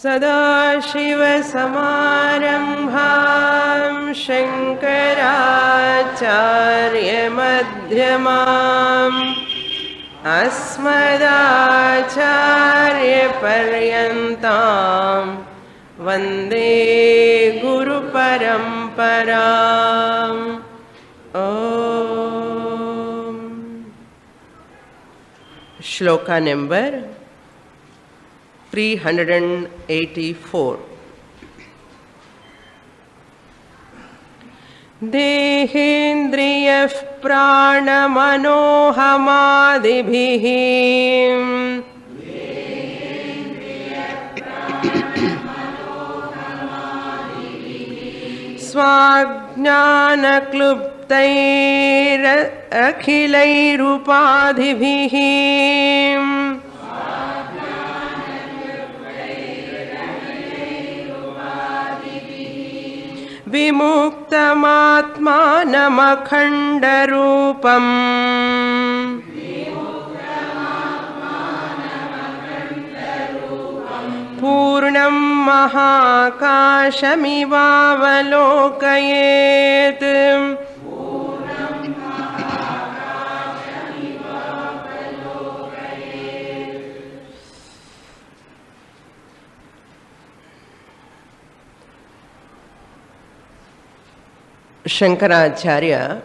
सदाशिवसमारम्भां शङ्कराचार्यमध्यमाम् अस्मदाचार्यपर्यन्तां वन्दे गुरुपरम्पराम्। ओम। श्लोका नंबर 384। देहेन्द्रियः प्राणमनोहमादिभिः स्वाज्ञानक्लुप्तैरखिलैरुपाधिभिः विमुक्तमात्मानमखण्डरूपम् पूर्णं महाकाशमिवावलोकयेत्। Shankaracharya,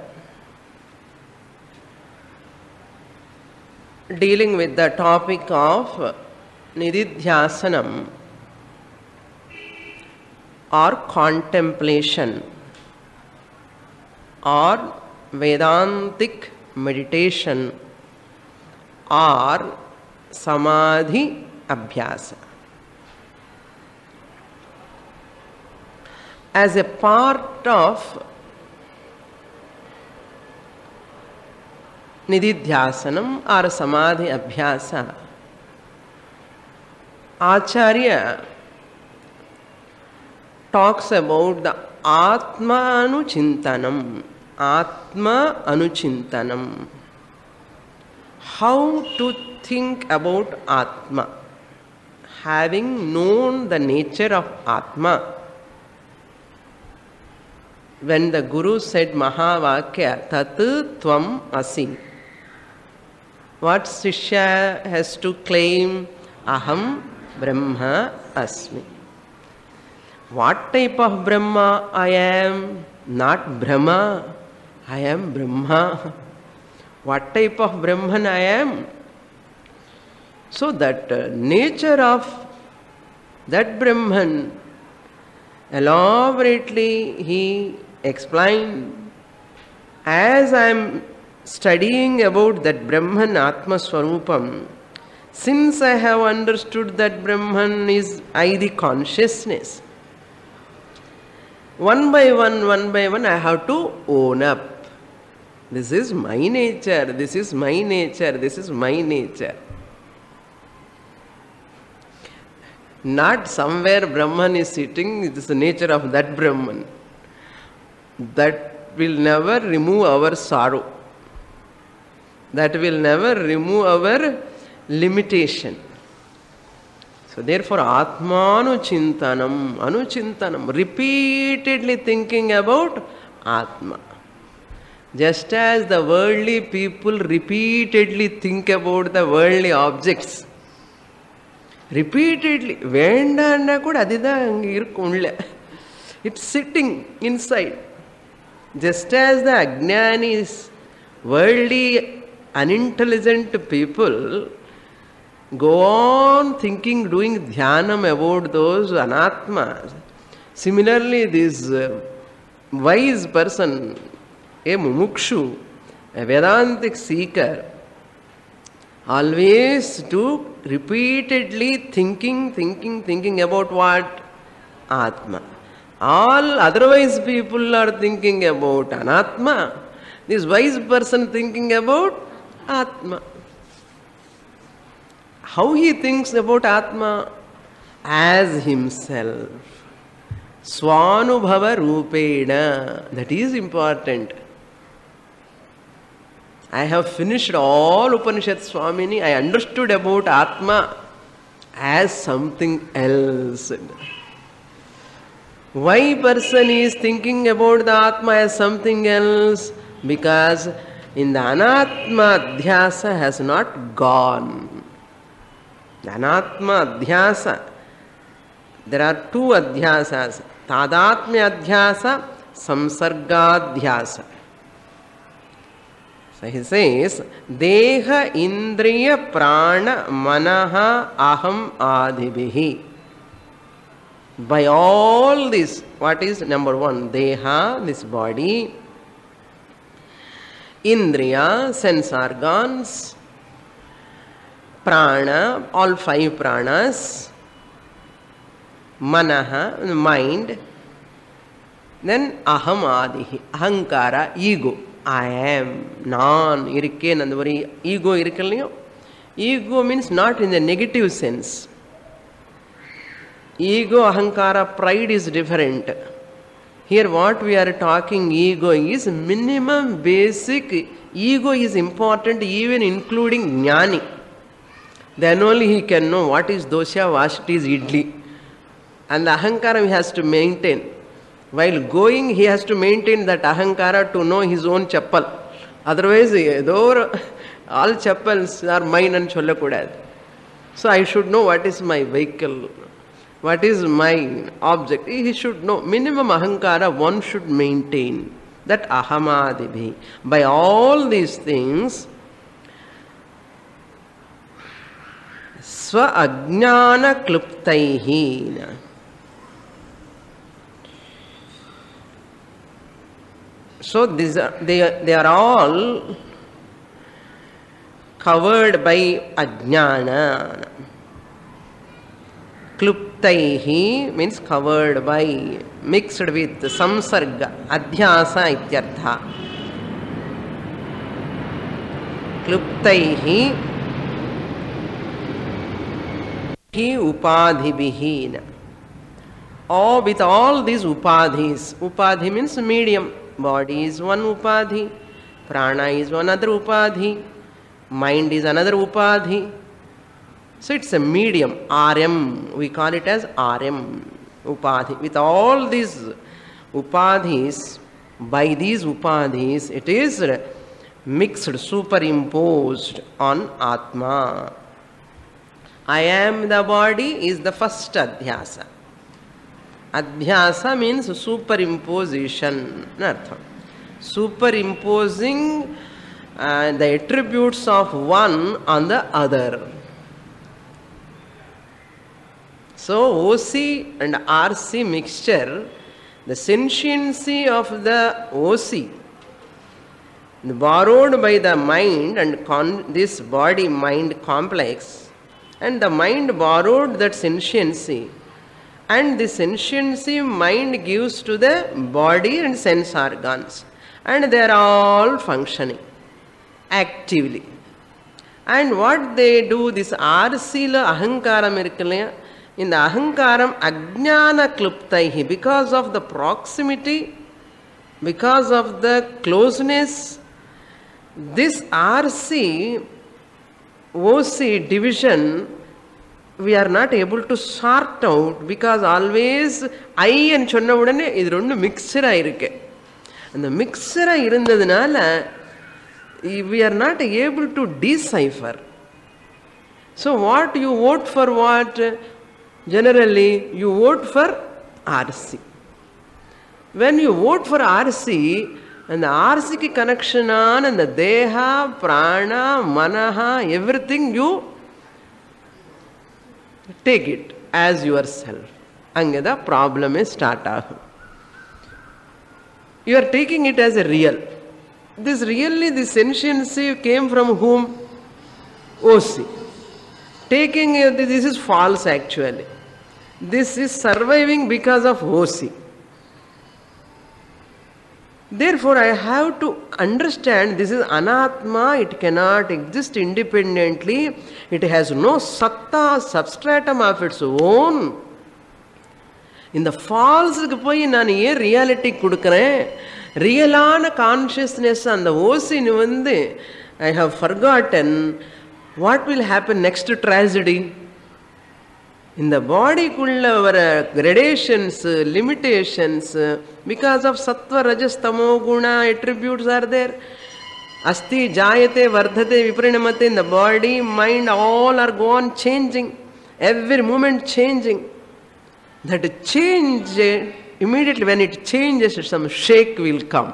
dealing with the topic of Nididhyasanam or contemplation or Vedantic meditation or Samadhi Abhyasa. As a part of Nididhyasanam or Samadhi Abhyasa, Acharya talks about the Atma Anuchintanam. Atma Anuchintanam. How to think about Atma. Having known the nature of Atma, when the Guru said Mahavakya, Tat Tvam Asi, what Shishya has to claim? Aham Brahma Asmi. What type of Brahma I am? Not Brahma, I am Brahma. What type of Brahman I am? So that nature of that Brahman, elaborately he explained. As I am studying about that Brahman Atma Swarupam, since I have understood that Brahman is I, the consciousness, one by one, I have to own up. This is my nature, this is my nature, this is my nature. Not somewhere Brahman is sitting, it is the nature of that Brahman. That will never remove our sorrow. That will never remove our limitation. So therefore, Anuchintanam, repeatedly thinking about Atma. Just as the worldly people repeatedly think about the worldly objects. Repeatedly, it's sitting inside. Just as the Ajnanis, worldly, unintelligent people, go on thinking, doing dhyanam about those anatmas. Similarly, this wise person, a mumukshu, a Vedantic seeker, always do repeatedly thinking about what? Atma. All otherwise people are thinking about anatma. This wise person thinking about Atma. How he thinks about Atma? As himself. Swanubhava Rupena. That is important. I have finished all Upanishad, Swamini. I understood about Atma as something else. Why person is thinking about the Atma as something else? Because in the Anatma Adhyasa has not gone. The Anatma Adhyasa, there are two Adhyasas. Tadatmya Adhyasa, Samsarga Adhyasa. So he says, Deha Indriya Prana Manaha Aham Adibhihi. By all this, what is number one? Deha, this body. Indriya, sense organs. Prana, all five pranas. Manaha, mind. Then Aham Adihi, Ahankara, ego. I am, non, irukken, and the ego irukkalliyo. Ego means not in the negative sense. Ego, ahankara, pride is different. Here what we are talking ego is minimum basic. Ego is important even including jnani. Then only he can know what is dosha, what is idli. And the ahankara he has to maintain. While going, he has to maintain that ahankara to know his own chappal. Otherwise, all chappals are mine and chollakudad. So I should know what is my vehicle, what is my object. He should know. Minimum ahankara one should maintain. That ahamadibhi. By all these things, swa ajnana kluptaihi. So these are, they are all covered by ajnana. Kluptaihi means covered by, mixed with samsarga, adhyasa ityartha. Kluptaihi hi upadhibhihi. Or with all these upadhis. Upadhi means medium. Body is one upadhi, prana is one other upadhi, mind is another upadhi. So it's a medium, RM, we call it as RM, upadhi. With all these upadhis, by these upadhis, it is mixed, superimposed on Atma. I am the body is the first adhyasa. Adhyasa means superimposition. Superimposing the attributes of one on the other. So OC and RC mixture, the sentiency of the OC, borrowed by the mind and this body-mind complex, and the mind borrowed that sentiency. And the sentiency mind gives to the body and sense organs. And they are all functioning actively. And what they do, this arsila ahankaram irukkalaya, in the ahankaram ajnana kluptaihi, because of the proximity, because of the closeness, this RC, OC division, we are not able to sort out, because always I and chonna udane idu rendu mixture ayirukke. And the mixture irundadunala we are not able to decipher. So what you vote for what? Generally you vote for RC. When you vote for RC, and the RC ki connection on, and the deha, prana, manaha, everything you take it as yourself. Ange the problem is start agu. You are taking it as a real. This really, this sentiency came from whom? OC. Taking this is false actually. This is surviving because of OC. Therefore, I have to understand this is anatma, it cannot exist independently, it has no satta, substratum of its own. In the false, reality real consciousness and the OC, I have forgotten what will happen next tragedy. In the body kulla vara gradations, limitations, because of sattva, rajas, tamo, guna attributes are there. Asti, jayate, vardhate, viparinamate, in the body, mind, all are gone changing. Every moment changing. That change, immediately when it changes, some shake will come.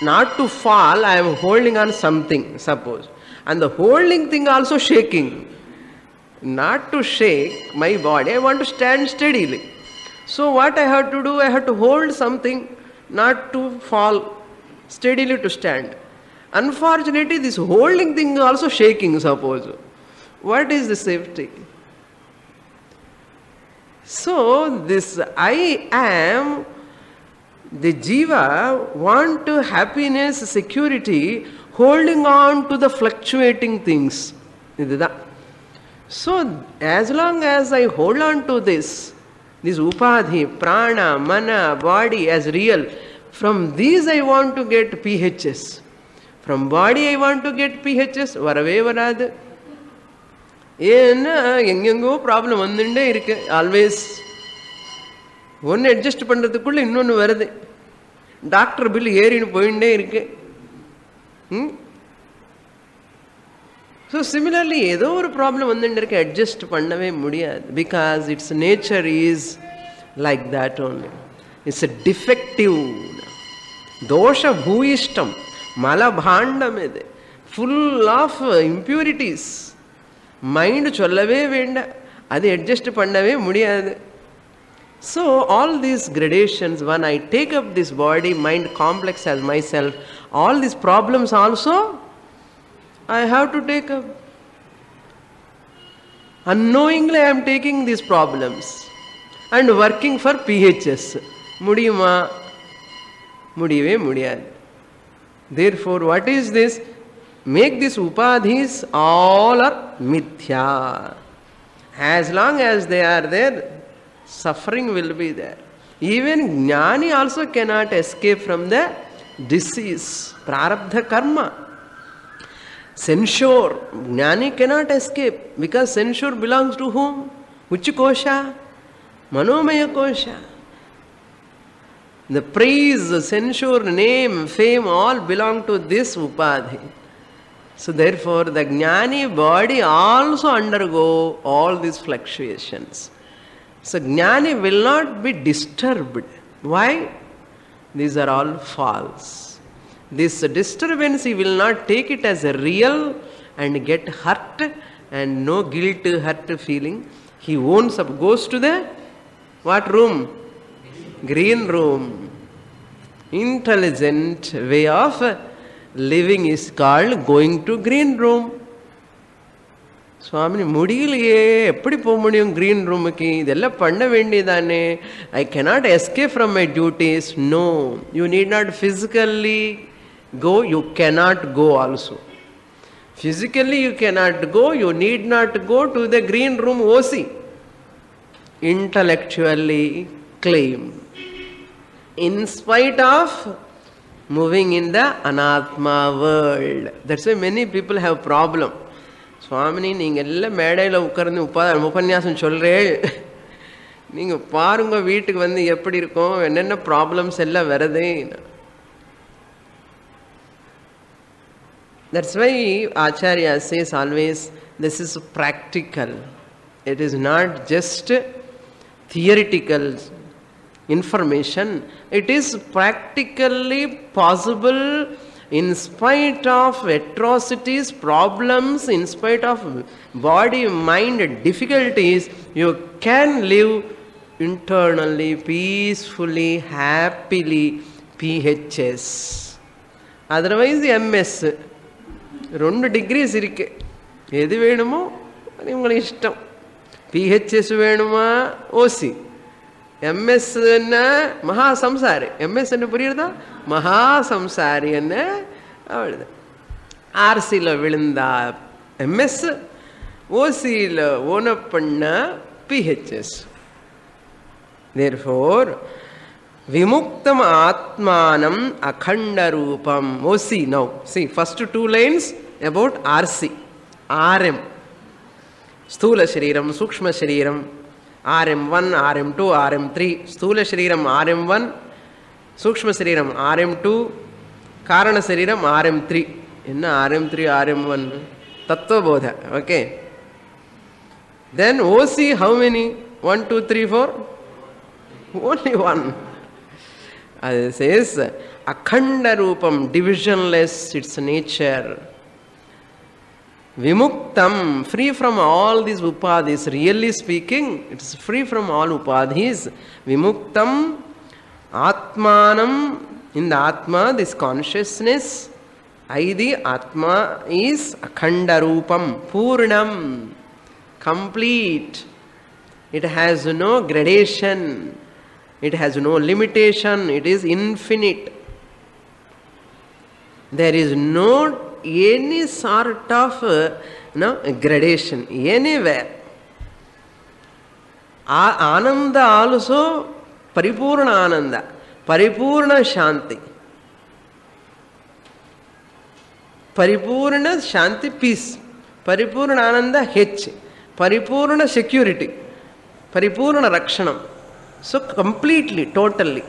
Not to fall, I am holding on something, suppose. And the holding thing also shaking. Not to shake my body, I want to stand steadily. So what I have to do? I have to hold something, not to fall, steadily to stand. Unfortunately, this holding thing also shaking, suppose. What is the safety? So this I am, the jiva want to happiness, security, holding on to the fluctuating things. So as long as I hold on to this upadhi, prana, mana, body as real, from these I want to get PHS. From body I want to get PHS, varave varadu. எங்கெங்கோ problem வந்துட்டே இருக்கு. Always ஒன்று adjust பண்ணுறதுக்குள்ள இன்னொன்று வருது. Doctor bill ஏறின்னு போயிட்டே இருக்கு. So similarly ஏதோ ஒரு ப்ராப்ளம் வந்துட்டு இருக்கு, அட்ஜஸ்ட் பண்ணவே முடியாது. Because it's nature is like that only. It's a defective தோஷ பூயிஷ்டம் மலபாண்டம். இது ஃபுல் ஆஃப் இம்பியூரிட்டிஸ். மைண்ட் சொல்லவே வேண்டாம், அது அட்ஜஸ்ட் பண்ணவே முடியாது. So all these gradations, when I take up this body mind complex as myself, all these problems also I have to take up. Unknowingly I am taking these problems and working for PHS. Mudiyuma? Mudiyave mudiyadu. Therefore, what is this? Make these upadhis all are mithya. As long as they are there, suffering will be there. Even jnani also cannot escape from the disease, prarabdha karma. Censure, jnani cannot escape, because censure belongs to whom? Which kosha? Manomaya kosha. The praise, censure, name, fame, all belong to this upadhi. So therefore, the jnani body also undergo all these fluctuations. So jnani will not be disturbed. Why? These are all false. This disturbance, he will not take it as a real and get hurt and no guilt, hurt feeling. He owns up, goes to the what room? Green room. Intelligent way of living is called going to green room. சுவாமி முடியலையே, எப்படி போக முடியும் green ரூமுக்கு? இதெல்லாம் பண்ண வேண்டியதானே. ஐ cannot escape from my duties. No, you need not physically go, you cannot go also. Physically you cannot go, you need not go to the green room OC. Intellectually claim. In spite of moving in the anatma world. That's why many people have problem. சுவாமினி நீங்கள் எல்லாம் மேடையில் உட்கார்ந்து உபன்யாசம் சொல்கிறேன், நீங்கள் பாருங்க வீட்டுக்கு வந்து எப்படி இருக்கும், என்னென்ன ப்ராப்ளம்ஸ் எல்லாம் வருது. That's why Acharya says always, this is practical. It is not just theoretical information. It is practically possible. In spite of atrocities, problems, in spite of body, mind difficulties, you can live internally, peacefully, happily, PHS. Otherwise, MS. 2 degrees இருக்கு. எது வேணுமோ அது உங்களுக்கு இஷ்டம். PHS வேணுமா? OC. MS என்ன? மகா சம்சாரி. MS என்ன புரியுறதா? மகா சம்சாரி என்ன? அவ்வளவுதான். ஆர்சியில் விழுந்தா MS, OCயில் ஓனப் பண்ண PHS. Therefore, vimuktam atmanam akhanda rupam. OC now. See, first 2 lines about RC, RM. Sthula Shariram, Sukshma Shariram, RM1, RM2, RM3. Sthula Shariram RM1, Sukshma Shariram RM2, Karana Shariram RM3. Inna RM3, RM1. Tattva Bodha. Okay. Then OC, how many? 1, 2, 3, 4? Only one. As it says, Akhanda Rupam, divisionless, its nature. Vimuktam, free from all these upadhis. Really speaking, it is free from all upadhis. Vimuktam, Atmanam, in the Atma, this consciousness, the Atma is Akhanda Rupam, Purnam, complete. It has no gradation. It has no limitation. It is infinite. There is no any sort of gradation anywhere. Ananda also paripurna ananda, paripurna shanti, paripurna shanti peace, paripurna ananda H, paripurna security, paripurna rakshanam. So completely, totally.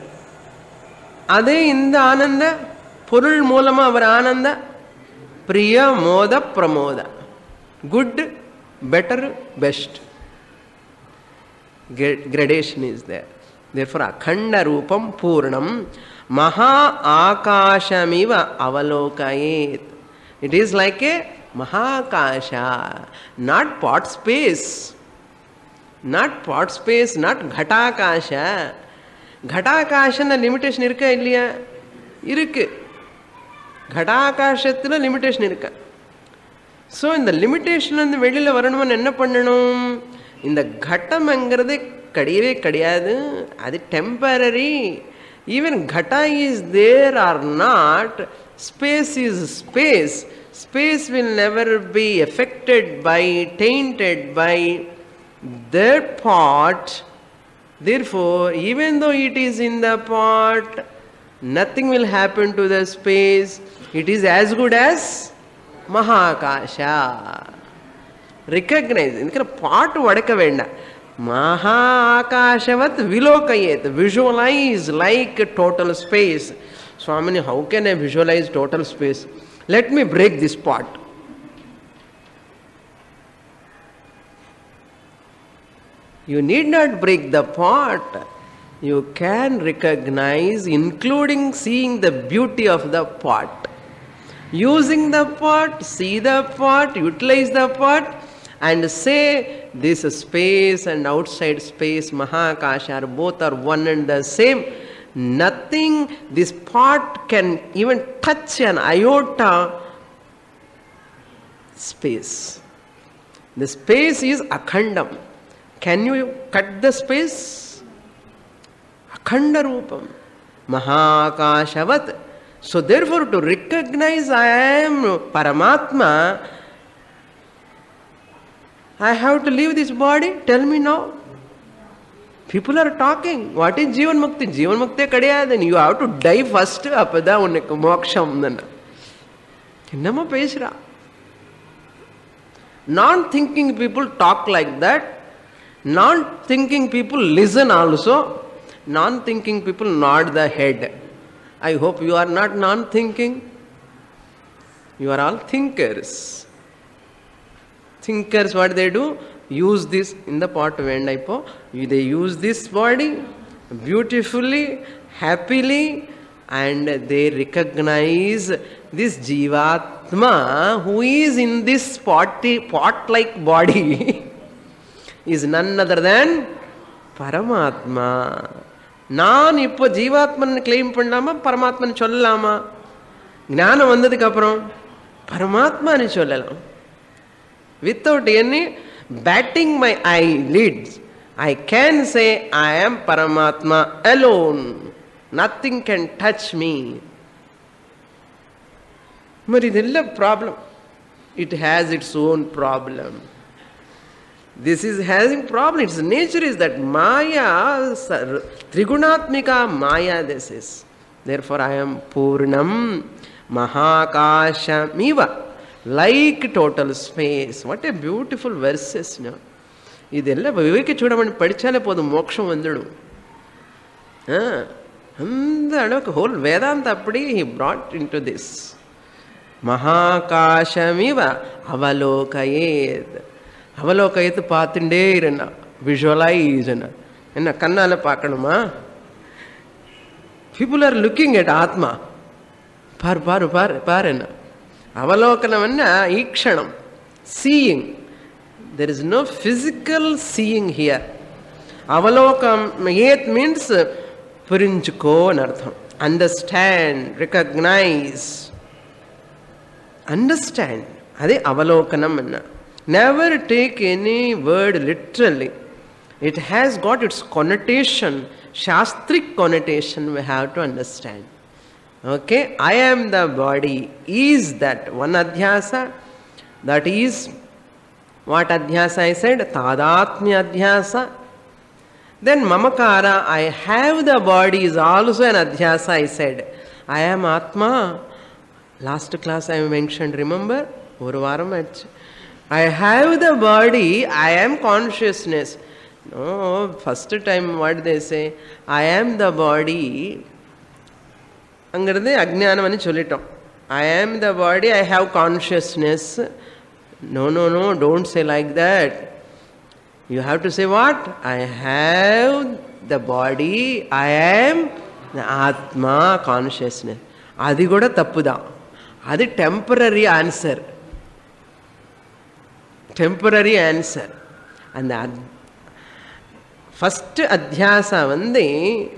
Ade in the ananda, purul moolama avar ananda, Priya, Moda, Pramoda. Good, better, best. Gradation is there. Therefore, Akhanda Rupam Purnam Maha Akashamiva Avalokayet. It is like a Mahakasha, not pot space. Not pot space, not Ghatakasha. Ghatakasha limitation irka illiya? Irukku. Ghatakashathila limitation irukka. So in the limitation and the velila varanum enna pannanum? In the ghatam engiradhu kadiyave kadiyadu, adu temporary. Even ghata is there or not, space is space. Space will never be affected by, tainted by that pot. Therefore, even though it is in the pot, nothing will happen to the space. It is as good as Mahakasha. Recognize. In the pot vadaka venda. Mahakashavat vilokayet. Visualize like total space. Swamini, how can I visualize total space? Let me break this pot. You need not break the pot. You can recognize, including seeing the beauty of the pot. Using the pot, see the pot, utilize the pot, and say this space and outside space, Mahakasha, both are one and the same. Nothing, this pot can even touch an iota space. The space is akhandam. Can you cut the space? Akhanda Rupam. Mahakashavat. So therefore, to recognize I am Paramatma, I have to leave this body. Tell me now. People are talking. What is Jivan Mukti? Jivan Mukti kadaya. Then you have to die first. Apada unnek moksham dana. Innama pesra. Non-thinking people talk like that. Non-thinking people listen also. Non-thinking people nod the head. I hope you are not non-thinking. You are all thinkers. Thinkers, what they do? Use this in the pot vendaipo. They use this body beautifully, happily, and they recognize this Jivatma who is in this pot-like body is none other than Paramatma. நான் இப்போ ஜீவாத்மன் claim பண்ணாம பரமாத்மன் சொல்லலாமா? ஞானம் வந்ததுக்கு அப்புறம் பரமாத்மான்னு சொல்லலாம். Without any batting my eyelids, I can say I am Paramatma alone. Nothing can touch me. But it is a problem. It has its own problem. This is having problem. Its nature is that Maya, Trigunatmika Maya this is. Therefore I am Purnam Mahakashamiva. like total space. What a beautiful verses. No? ಇದೆಲ್ಲ ವಿವೇಕ ಚೂಡಮಣಿ ಪಡಿಚಾಲೆ ಪೋದು ಮೋಕ್ಷಂ ವಂದಡು. அந்த அளவுக்கு whole வேதாந்த அப்படி he brought into this. மகாகாசமிவ அவலோகயேத். அவலோகயத்து பார்த்துட்டே இருன்னா, visualise என்ன கண்ணால பார்க்கணுமா? people are looking at atma. பார் பார் பார் பார் என்ன அவலோகனம் என்ன ஈக்ஷணம், seeing. There is no physical seeing here. Avalokam yet means purinchuko anartham. Understand, recognize. Understand. Adi avalokanam anna. Never take any word literally. It has got its connotation, shastric connotation we have to understand. Okay, I am the body. Is that one adhyasa? That is what adhyasa I said? Tadatmya adhyasa. Then mamakara, I have the body, is also an adhyasa I said. I am Atma. Last class I mentioned, remember? I have the body, I am consciousness. No, first time what they say, I am the body. Angarade ajnanam ani sollittom. I am the body, I have consciousness. No, no, no, don't say like that. You have to say what? I have the body, I am the Atma, consciousness. Adi kuda tappu da. Adi temporary answer. Temporary answer. And the first adhyasa vande,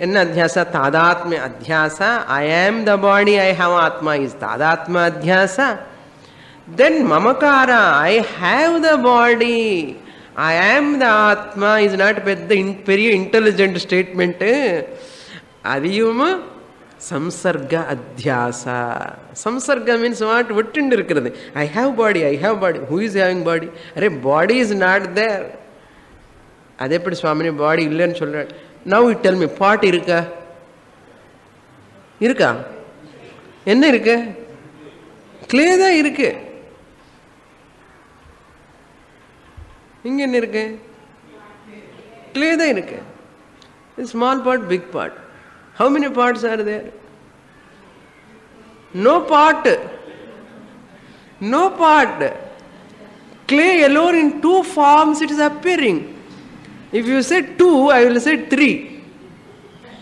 enna adhyasa? Tadatmya adhyasa. I am the body, I have Atma is tadatma adhyasa. Then mamakara, I have the body, I am the Atma is not very intelligent statement. Adiyum samsarga adhyasa. Samsarga means what? I have body, I have body. Who is having body? Body is not there. Adepadi Swamini body illen solra. Now you tell me, part irukka? Irukka? Enna irukku? Clay da irukku. இங்க என்ன இருக்கு? Clay தான் இருக்கு. Small part, big part. How many parts are there? No part. No part. Clay alone in two forms it is appearing. If you say two, I will say three.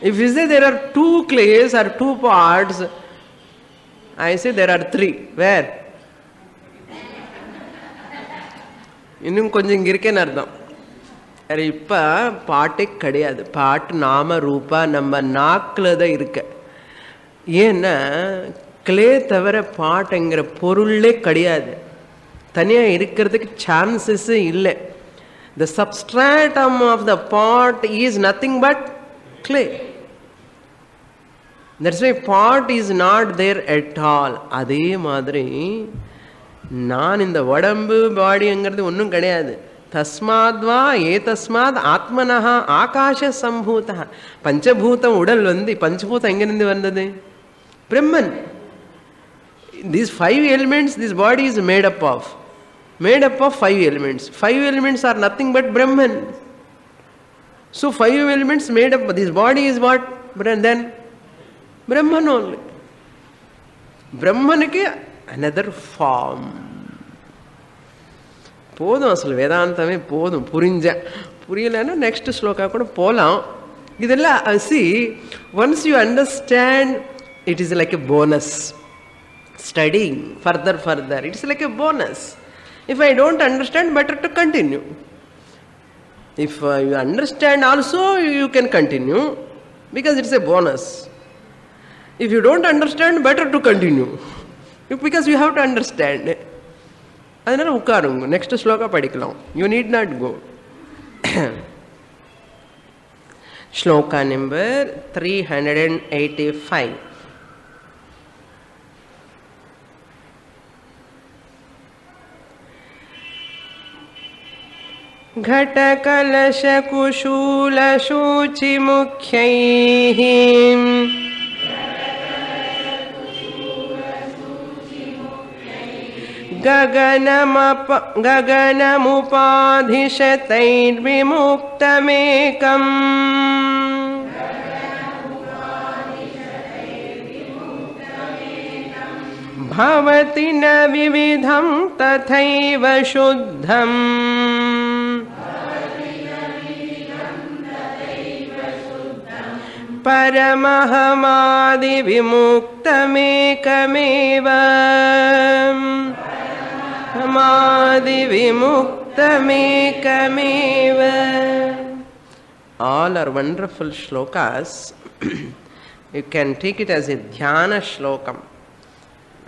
If you say there are two clays or two parts, I say there are three. Where? இன்னும் கொஞ்சம் இங்கே இருக்கேன்னு அர்த்தம். இப்போ பாட்டே கிடையாது. பாட்டு நாம ரூபா நம்ம நாக்கில் தான் இருக்க. ஏன்னா கிளே தவிர பாட்டுங்கிற பொருளே கிடையாது. தனியாக இருக்கிறதுக்கு சான்சஸே இல்லை. The substratum of the pot is nothing but clay. That's why pot is not there at all. அதே மாதிரி நான் இந்த உடம்பு பாடிங்கிறது ஒன்றும் கிடையாது. தஸ்மாத்வா ஏ தஸ்மாத் ஆத்மனஹா ஆகாஷ சம்பூத. பஞ்சபூதம் உடல் வந்து பஞ்சபூதம் எங்கிருந்து வந்தது? பிரம்மன். These 5 elements this body is made up of 5 elements. 5 elements are nothing but Brahman. So 5 elements made up. This body is what? Then Brahman only. Brahman ke another form. போதும், அசல் வேதாந்தமே போதும். புரியலன்னா நெக்ஸ்ட் ஸ்லோகா கூட போகலாம். இதெல்லாம் see, once you understand, it is like a bonus. Studying further, it is like a bonus. If I don't understand, better to continue. If you understand also, you can continue because it's a bonus. If you don't understand, better to continue because you have to understand. அதனால உட்காருங்க, next ஸ்லோகா படிக்கலாம். You need not go. ஸ்லோகா number 385. घटकलशकुशूलशूचिमुख्यैः गगनमुपाधिशतैर्विमुक्तमेकम् भवति न विविधं तथैव शुद्धम् परमहमादिविमुक्तमेकमेव हमादिविमुक्तमेकमेव. All are wonderful shlokas. You can take it as a dhyana shlokam.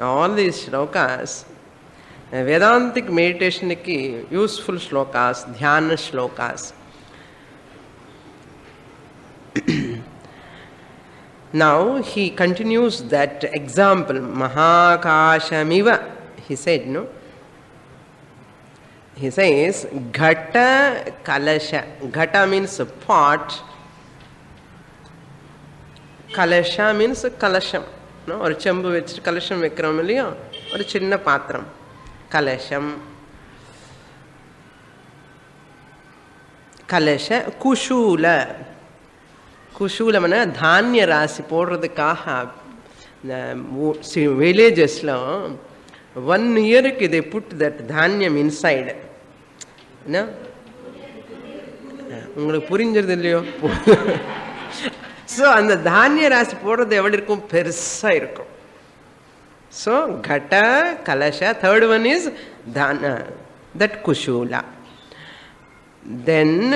All these shlokas, Vedantic meditation ki useful shlokas, dhyana shlokas. Now he continues that example, Mahakashamiva. He said, no? He says, Ghata Kalasha. Ghata means pot. Kalasha means kalasham. No? Or chambu vechittu kalasham vekkirom illaya? Or chinna patram. Kalasham. Kalasha. Kushula. Kushula mana dhanya rasi podradhukaga villages lo 1 year they put that dhanyam inside. No? உங்களுக்கு புரிஞ்சிருது இல்லையோ? So அந்த தானிய ராசி போடுறது எவ்வளவு இருக்கும்? பெருசா இருக்கும். So ghata kalasha. Third one is dhana, that kushula. Then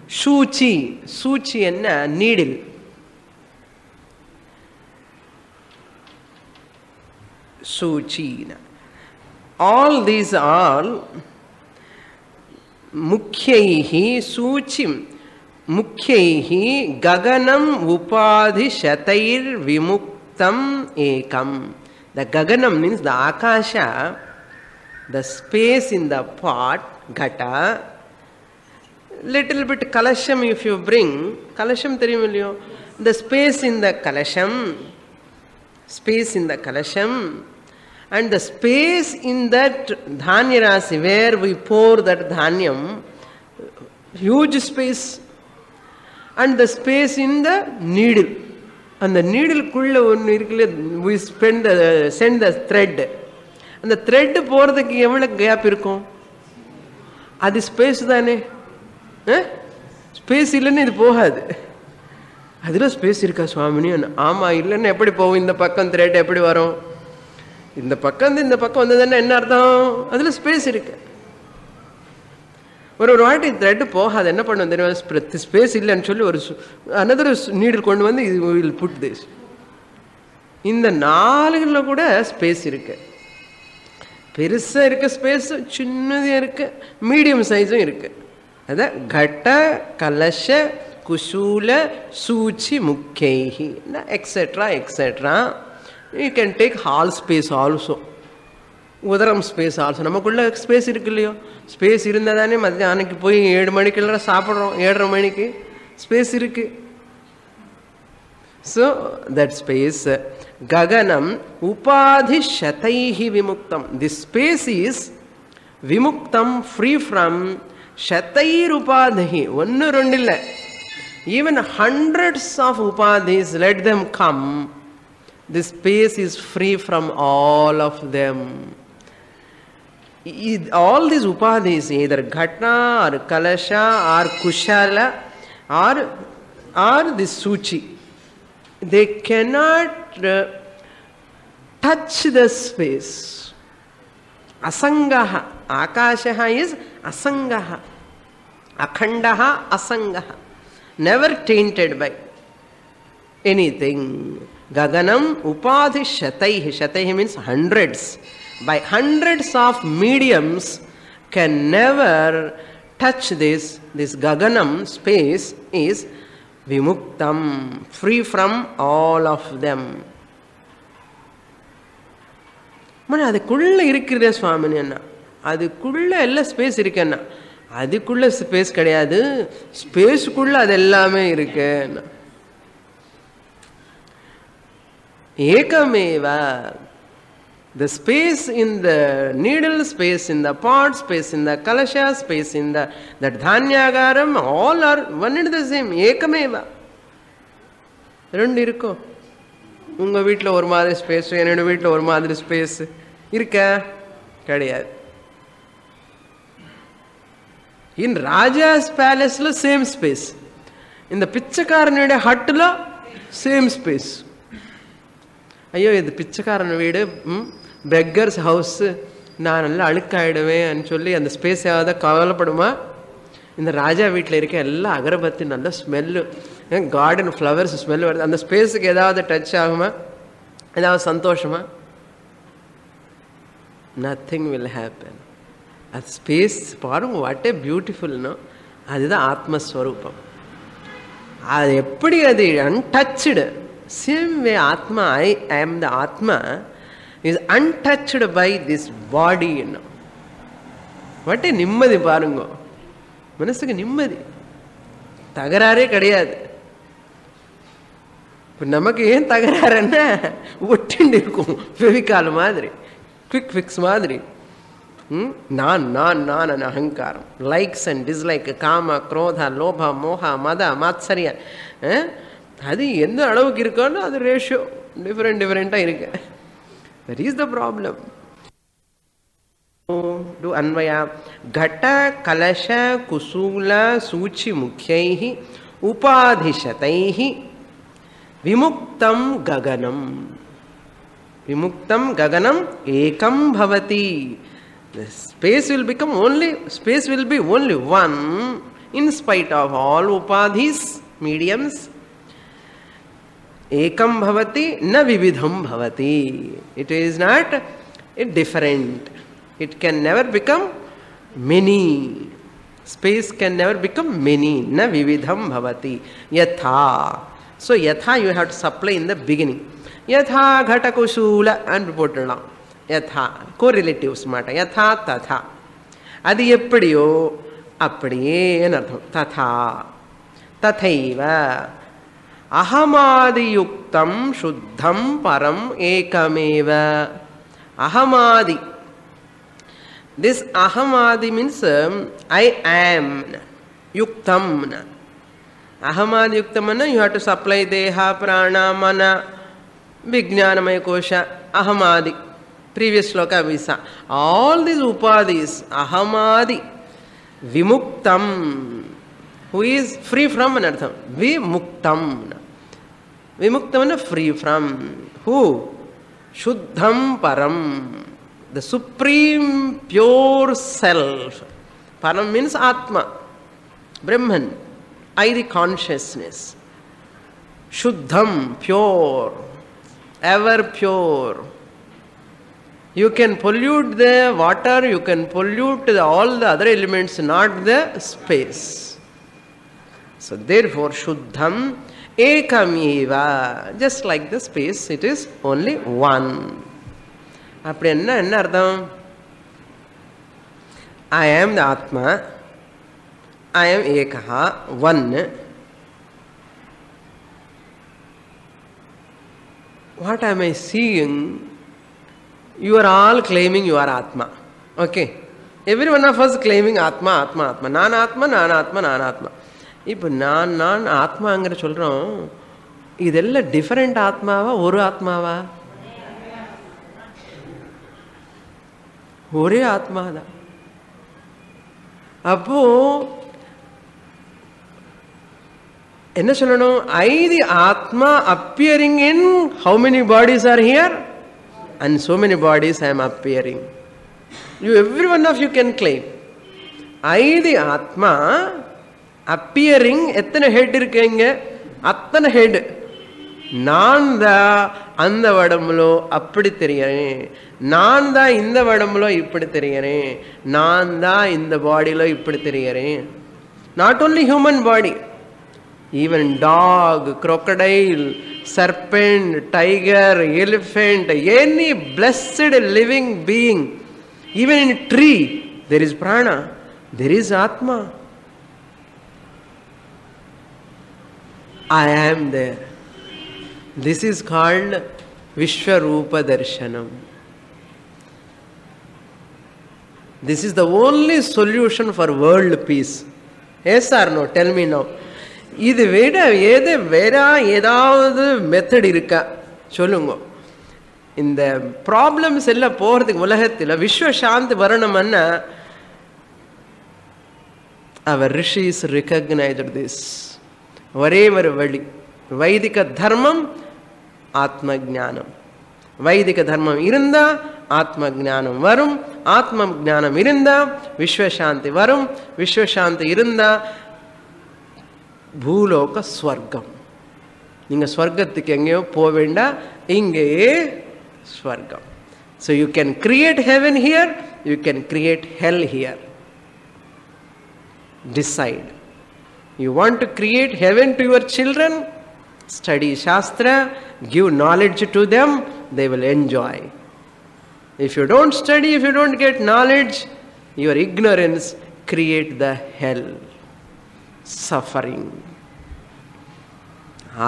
shuchi. Shuchi enna needle. Shuchi. All these are mukhyaihi suchim. Mukhyaihi gaganam upadhi shatair vimuktam ekam. The gaganam means the akasha, the space in the pot, ghata. Little bit kalasham if you bring, kalasham theriyumilliyo, the space in the kalasham, and the space in that dhanya rasi where we pour that dhanyam, huge space, and the space in the needle, and the needle kulla onnu irukle we send the thread, and the thread போறதுக்கு எவ்வளவு gap இருக்கும்? அது space தானே. Space இல்லைன்னு இது போகாது. அதுல space இருக்கா சுவாமினி? ஆமா, இல்லைன்னு எப்படி போகும்? இந்த பக்கம் த்ரெட் எப்படி வரும்? இந்த பக்கம் இந்த பக்கம் வந்ததுன்னா என்ன அர்த்தம்? அதுல ஸ்பேஸ் இருக்கு. ஒரு வாட்டி த்ரெட் போகாது, என்ன பண்ணும் தெரியுமா? ஸ்பேஸ் இல்லைன்னு சொல்லி ஒரு another நீடில் கொண்டு வந்து will put this. இந்த 4ல கூட ஸ்பேஸ் இருக்கு. பெருசா இருக்க ஸ்பேஸ், சின்னது இருக்கு, மீடியம் சைஸும் இருக்கு. அதான் கட்ட கலஷ குசூல சூச்சி முக்கைஹி etcetera etcetera. You can take hall space also, உதரம் ஸ்பேஸ் ஆல்சோ. நமக்குள்ள ஸ்பேஸ் இருக்கு இல்லையோ? ஸ்பேஸ் இருந்தால் தானே மத்தியானக்கு போய் 7 மணிக்கெல்லாம் சாப்பிட்றோம், 7:30 மணிக்கு ஸ்பேஸ் இருக்கு. ஸோ தட் ஸ்பேஸ் ககனம் உபாதி சதைஹி விமுக்தம். திஸ் ஸ்பேஸ் இஸ் விமுக்தம், ஃப்ரீ ஃப்ரம் சதைர் உபாதிஹி. 1 2 இல்லை, even hundreds of upadhis, let them come. This space is free from all of them. All these upadhis, either ghatna or kalasha or kushala or this suchi, they cannot touch the space. Asangaha. Akashaha is asangaha. Akhandaha asangaha. Never tainted by anything. Gaganam upadhi shataihi. Shataihi means hundreds. By hundreds of mediums can never touch this. This gaganam space is vimuktam, free from all of them. Man, அதுக்குள்ள இருக்கிற சுவாமினி அண்ணா, அதுக்குள்ள எல்லாம் space இருக்குன்னா, அதுக்குள்ள space கிடையாது, ஸ்பேஸுக்குள்ள அது எல்லாமே இருக்கு. ஏகமேவ. The space in the needle, space in the pot, space in the kalasha, space in that dhanyagaram, all are one and the same. Ekameva. ரெண்டு இருக்கும். உங்க வீட்டில் ஒரு மாதிரி ஸ்பேஸ், என்னோட வீட்டில் ஒரு மாதிரி ஸ்பேஸ் இருக்கா? கிடையாது. இன் ராஜாஸ் பேலஸ்ல சேம் ஸ்பேஸ், இந்த பிச்சைக்காரனுடைய ஹட்டில் சேம் ஸ்பேஸ். ஐயோ இது பிச்சைக்காரன் வீடு, பெக்கர்ஸ் ஹவுஸ், நான் நல்லா அழுக்காயிடுவேன் சொல்லி அந்த ஸ்பேஸ் ஏதாவது கவலைப்படுமா? இந்த ராஜா வீட்டில் இருக்க எல்லாம் அகரபத்தி நல்ல ஸ்மெல்லு, கார்டன் ஃப்ளவர்ஸ் ஸ்மெல் வருது, அந்த ஸ்பேஸுக்கு ஏதாவது டச் ஆகுமா? ஏதாவது சந்தோஷமா? Nothing will happen. அது ஸ்பேஸ் பாருங்க, வாட் ஏ பியூட்டிஃபுல்னோ. அதுதான் ஆத்மஸ்வரூபம். அது எப்படி அது அன்டச்சுடு. சேம் வே ஆத்மா, ஐ am the atma is untouched by this body. What a நிம்மதி பாருங்க, மனசுக்கு நிம்மதி, தகராறே கிடையாது. இப்போ நமக்கு ஏன் தகராறுன்னா ஒட்டிண்டு இருக்கும், ஃபெவிகால் மாதிரி, குவிக் ஃபிக்ஸ் மாதிரி. நான் நான் நான் அகங்காரம், லைக்ஸ் அண்ட் டிஸ்லைக், காம குரோத லோப மோக மத மாத்சரிய, அது எந்த அளவுக்கு இருக்கோன்னு அது ரேஷியோ டிஃப்ரெண்ட்டாக இருக்கு. That is the problem. Do अन्वया घट कलश कुसूल सूचि मुख्यैः उपाधिशतैः विमुक्तं गगनम. विमुक्तं गगनम एकं भवति. The space will become only, space will be only one in spite of all upadhis, mediums. Ekam bhavati na vividham bhavati. It is not different. It can never become many. Space can never become many. Na vividham bhavati. Yatha. So yatha you have to supply in the beginning. Yatha ghata kusula and put it down. Yatha. Correlatives matter. Yatha tatha. Adi eppadiyo appadiye enartham. Tatha. Tathaiva. Ahamadi yuktam shuddham param ekameva. Ahamadi. This ahamadi means I am yuktam. Ahamadi yuktamana, you have to supply deha, prana, mana, vijnanamaya kosha, ahamadi. Previous sloka visa. All these upadhis, ahamadi, vimuktam, who is free from anartham. Vimuktam. Vimuktamana, free from. Who? Shuddham param. The supreme pure self. Param means Atma, Brahman, I the consciousness. Shuddham, pure, ever pure. You can pollute the water, you can pollute all the other elements, not the space. So therefore Shuddham Ekameva. Just like the space, it is only one. அப்படி என்ன அர்த்தம்? I am the Atma, I am Ekaha, one. What am I seeing? You are all claiming you are Atma. Okay. Every one of us claiming Atma, Atma, Atma. நான் ஆத்மா, நான் ஆத்மா, நான் ஆத்மா. இப்போ நான் ஆத்மாங்கிற சொல்கிறோம். இதெல்லாம் டிஃபரெண்ட் ஆத்மாவா, ஒரு ஆத்மாவா? ஒரே ஆத்மா தான். அப்போ என்ன சொல்லணும்? ஐ தி ஆத்மா appearing in how many bodies are here? And so many bodies I am appearing. You, every one of you can claim. I the ஆத்மா appearing. எத்தனை ஹெட் இருக்குங்க? அத்தனை ஹெட். நான் தான் அந்த வடம்புலோ அப்படி தெரியறேன், நான் தான் இந்த வடம்புலோ இப்படி தெரியறேன், நான் தான் இந்த பாடியிலோ இப்படி தெரியறேன். Not only human body, even dog, crocodile, serpent, tiger, elephant, any blessed living being, even in tree there is prana, there is atma. I am there. This is called Vishwarupa Darshanam. This is the only solution for world peace. Yes or no? Tell me now. இது விட வேற ஏதாவது method இருக்கா சொல்லுங்க. இந்த problems எல்லாம் போறதுக்கு உலகத்தில் விஸ்வ சாந்தி வரணும்னா அவர் ரிஷிஸ் ரிகக்னைஸ்ட் திஸ். ஒரே ஒரு வழி வைதிக தர்மம், ஆத்ம ஞானம். வைதிக தர்மம் இருந்தா ஆத்ம ஞானம் வரும், ஆத்ம ஞானம் இருந்தா விஸ்வசாந்தி வரும், விஸ்வசாந்தி இருந்தா பூலோக ஸ்வர்க்கம். நீங்க ஸ்வர்க்கத்துக்கு எங்கேயோ போக வேண்டாம், இங்கேயே ஸ்வர்க்கம். So you can create heaven here, you can create hell here. Decide. You want to create heaven to your children? Study Shastra, give knowledge to them, they will enjoy. If you don't study, if you don't get knowledge, your ignorance create the hell, suffering.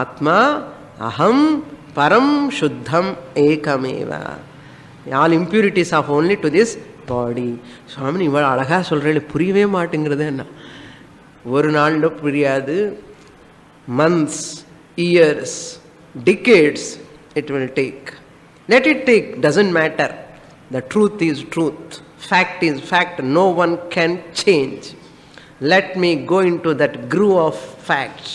Atma aham param shuddham ekameva. All impurities are only to this body. Swami இவ்வளவு அழகா சொல்றேன், புரியவே மாட்டேங்கிறது என்ன. ஒரு நாள்ல புரியாது, months, years, decades it will take. Let it take, doesn't matter. The truth is truth, fact is fact, no one can change. Let me go into that groove of facts,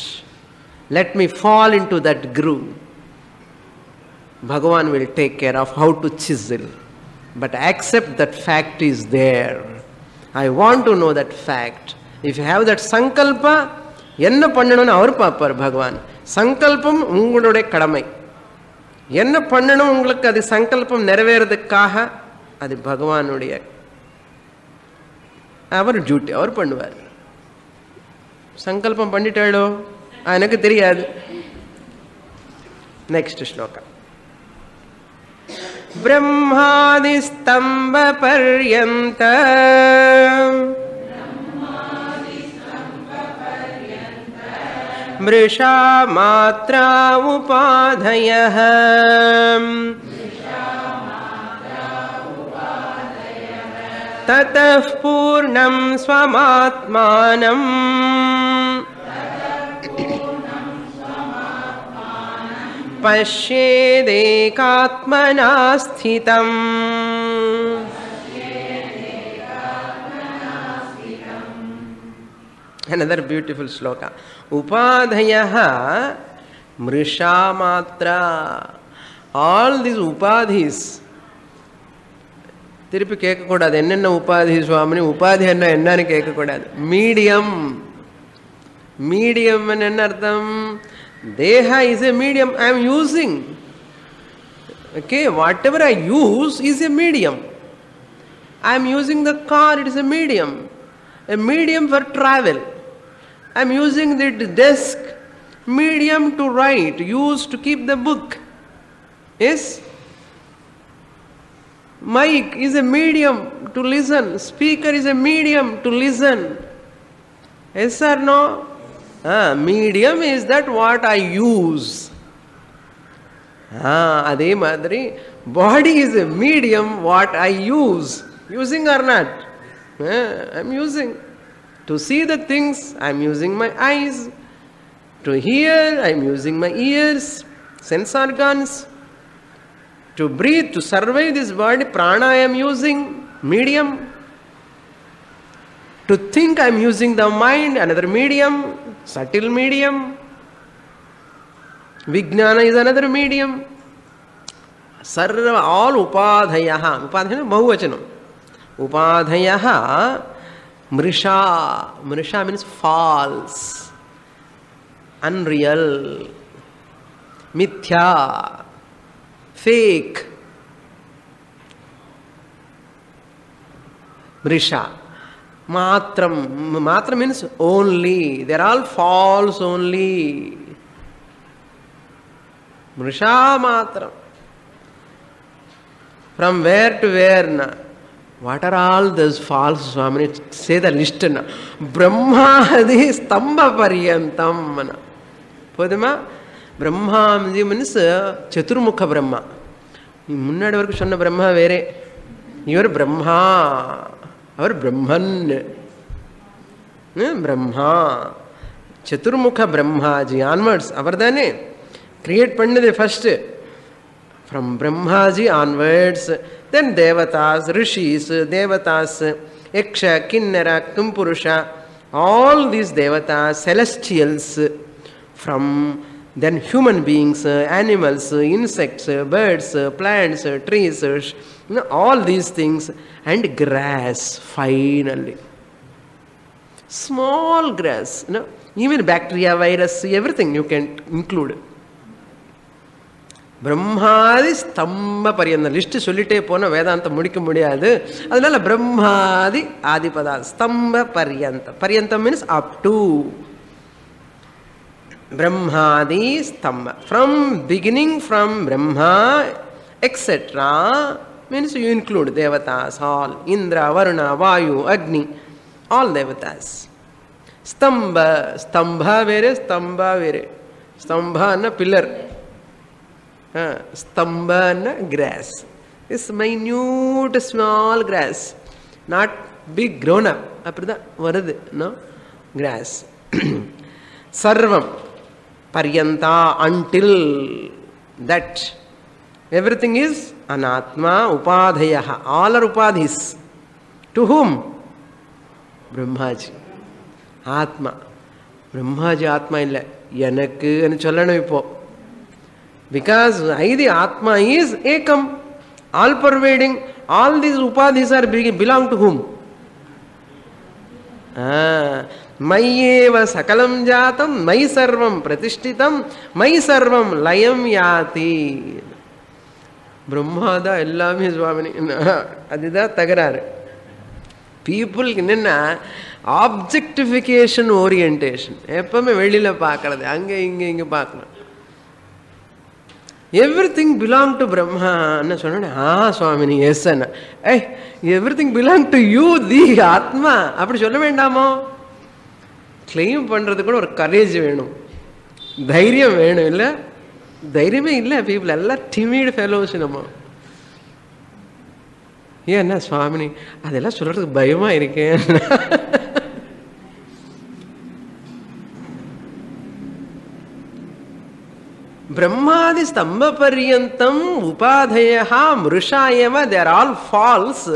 let me fall into that groove. Bhagavan will take care of how to chisel, but accept that fact is there. I want to know that fact. If you have that sankalpa, என்ன பண்ணணும்னு அவர் பார்ப்பார் பகவான். சங்கல்பம் உங்களுடைய கடமை. என்ன பண்ணணும் உங்களுக்கு, அது சங்கல்பம் நிறைவேறதுக்காக அது பகவானுடைய அவர் டியூட்டி, அவர் பண்ணுவார். சங்கல்பம் பண்ணிட்டாளோ எனக்கு தெரியாது. நெக்ஸ்ட் ஸ்லோகம். பிரம்மாதி ஸ்தம்ப பர்யந்த மிருஷா மாத்ரா உபாதயः ததः பூர்ணம் ஸ்வமாத்மானம் பஷ்யேதேகாத்மனா ஸ்திதம். Another beautiful sloka. Upadhayaha mrisha matra. All these upadhis. திருப்பி கேட்கக்கூடாது என்னென்ன உபாதி சுவாமினி, உபாதி என்னன்னு கேட்கக்கூடாது. மீடியம். மீடியம் என்ன அர்த்தம்? Deha is a medium. I am using. Okay, whatever I use is a medium. I am using the car, it is a medium. A medium for travel. I am using the desk, medium to write, used to keep the book. Yes? Mic is a medium to listen. Speaker is a medium to listen. Yes or no? Medium is that what I use. அதே மாதிரி body is a medium what I use. Using or not? I am using. To see the things, I am using my eyes. To hear, I am using my ears, sense organs. To breathe, to survive this body, prana I am using, medium. To think, I am using the mind, another medium, subtle medium. Vijnana is another medium. Sarva, all upadhayaha. Upadhayaha bahuvachanam. Upadhayaha mrisha. Mrisha means false, unreal, mithya, fake. Mrisha. Matram. Matram means only. They are all false only. Mrisha matram. From where to where na? What are all those false, Swami? Say the list na. Brahmadi stamba paryantam. Podima? Brahma means Chaturmukha Brahma. முன்னாடி வரைக்கும் சொன்ன பிரம்மா வேறே. இவர் பிரம்மா அவர் பிரம்மன். பிரம்மா சதுர்முக Brahmaji onwards அவர் தானே create பண்ணது first. From Brahmaji onwards then devatas, rishis, devatas, yaksha, kinnara, kimpurusha, all these devatas, celestials, from then human beings, animals, insects, birds, plants, trees, all these things, and grass finally. Small grass, even bacteria, virus, everything you can include. பிரம்மாதி ஸ்தம்ப பரியந்தம் list சொல்லிட்டே போன வேதாந்தம் முடிக்க முடியாது. அதனால பிரம்மாதி ஆதிபதா ஸ்தம்ப பரியந்தம். பரியந்தம் means up to Brahmadi stamba. From beginning from Brahma etcetera means you include devatas all. Indra, Varuna, Vayu, Agni, all devatas. Stamba, stamba வேறு, ஸ்தம்பா வேறு. ஸ்தம்பான்னா pillar, stambana grass. This minute small grass, not big grown up. Apprida varudhu, no grass. Sarvam paryanta, until that. Everything is anatma upadhayaha. All are upadhis. To whom? Brahmaji. Atma. Brahmaji Atma illa. Yanakku anu sollanum ipo. Because the Atma is Ekam, all pervading. All these upadhis are belong to whom? Mayeva sakalam jatam, mai sarvam pratishtitam, mai sarvam layam yati. Brahmada ellame Swamini. Adida tagarar. People என்னன்னா objectification orientation. எப்பவுமே வெளியில பார்க்கறது, அங்க இங்க இங்க பார்க்கணும். Everything belong to Brahma. Anna சொன்னேன், Swamini yes Anna. Everything belong to you, the atma. அப்படி சொல்ல வேண்டாமோ? கிளைம் பண்றது கூட ஒரு கரேஜ் வேணும், தைரியம் வேணும். இல்லை தைரியமே இல்லை. பீப்புள் எல்லாம் டிமிட் ஃபெலோஸ். நம்ம ஏன்னா சுவாமினி அதெல்லாம் சொல்றதுக்கு பயமா இருக்கேன். Brahmadi stamba paryantam upadhayaha mrushayava, they are all false.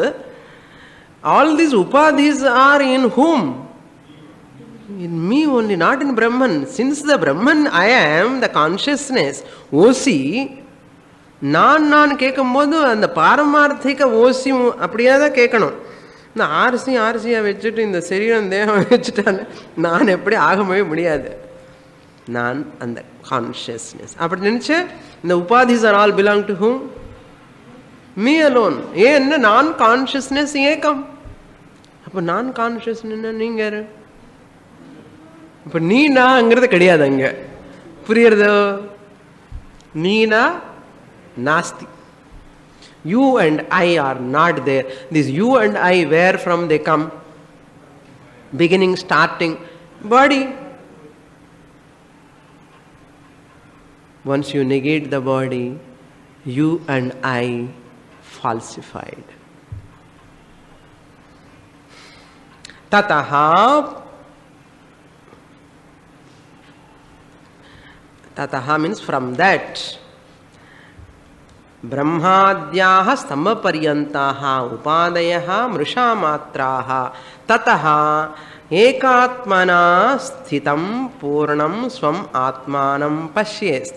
All these upadhis are in whom? In me only, not in Brahman. Since the Brahman I am, the consciousness, OC, நான் கேட்கும்போது அந்த பாரமார்த்திக ஓசியும் அப்படியே தான் கேட்கணும். இந்த ஆர்சியா வச்சுட்டு இந்த சரீரம் தேகம் வச்சுட்டானே நான் எப்படி ஆகவே முடியாது. நான் அந்த கான்ஷியஸ்னஸ் அப்படி நினைச்சு இந்த upadhis are all belong to hmm? Me alone. ஏன்னா நான் கான்ஷியஸ்னஸ் ஏகம். அப்போ நான் கான்ஷியஸ்னஸ் நீங்க யாரு? இப்போ நீனாங்கிறது கிடையாது அங்க. புரியுறதோ? நீனா நாஸ்தி. You and I are not there. This you and I, where from they come? Beginning, starting, body. Once you negate the body, you and I falsified. Tataha. Tataha means from that. Brahmadyaha stamaparyantaha upadayah mrusha matraha tataha ekatmana sthitam purnam swam atmanam pashyes.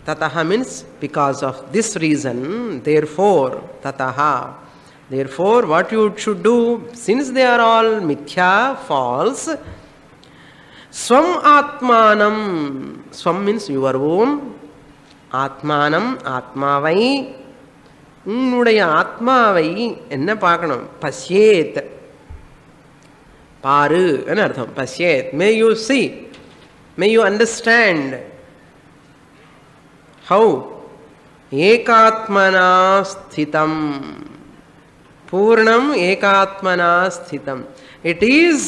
Tataha means because of this reason, therefore, tataha. Therefore, what you should do, since they are all mithya, false, swam atmanam. Swam means your own. Atmanam, ஆத்மாவை, உன்னுடைய ஆத்மாவை என்ன பார்க்கணும்? பஷ்யேத், பாரு என்ன அர்த்தம்? பஷ்யேத், may you see, may you understand. How? ஏகாத்மனா ஸ்திதம். Purnam ஏகாத்மனா ஸ்திதம். It is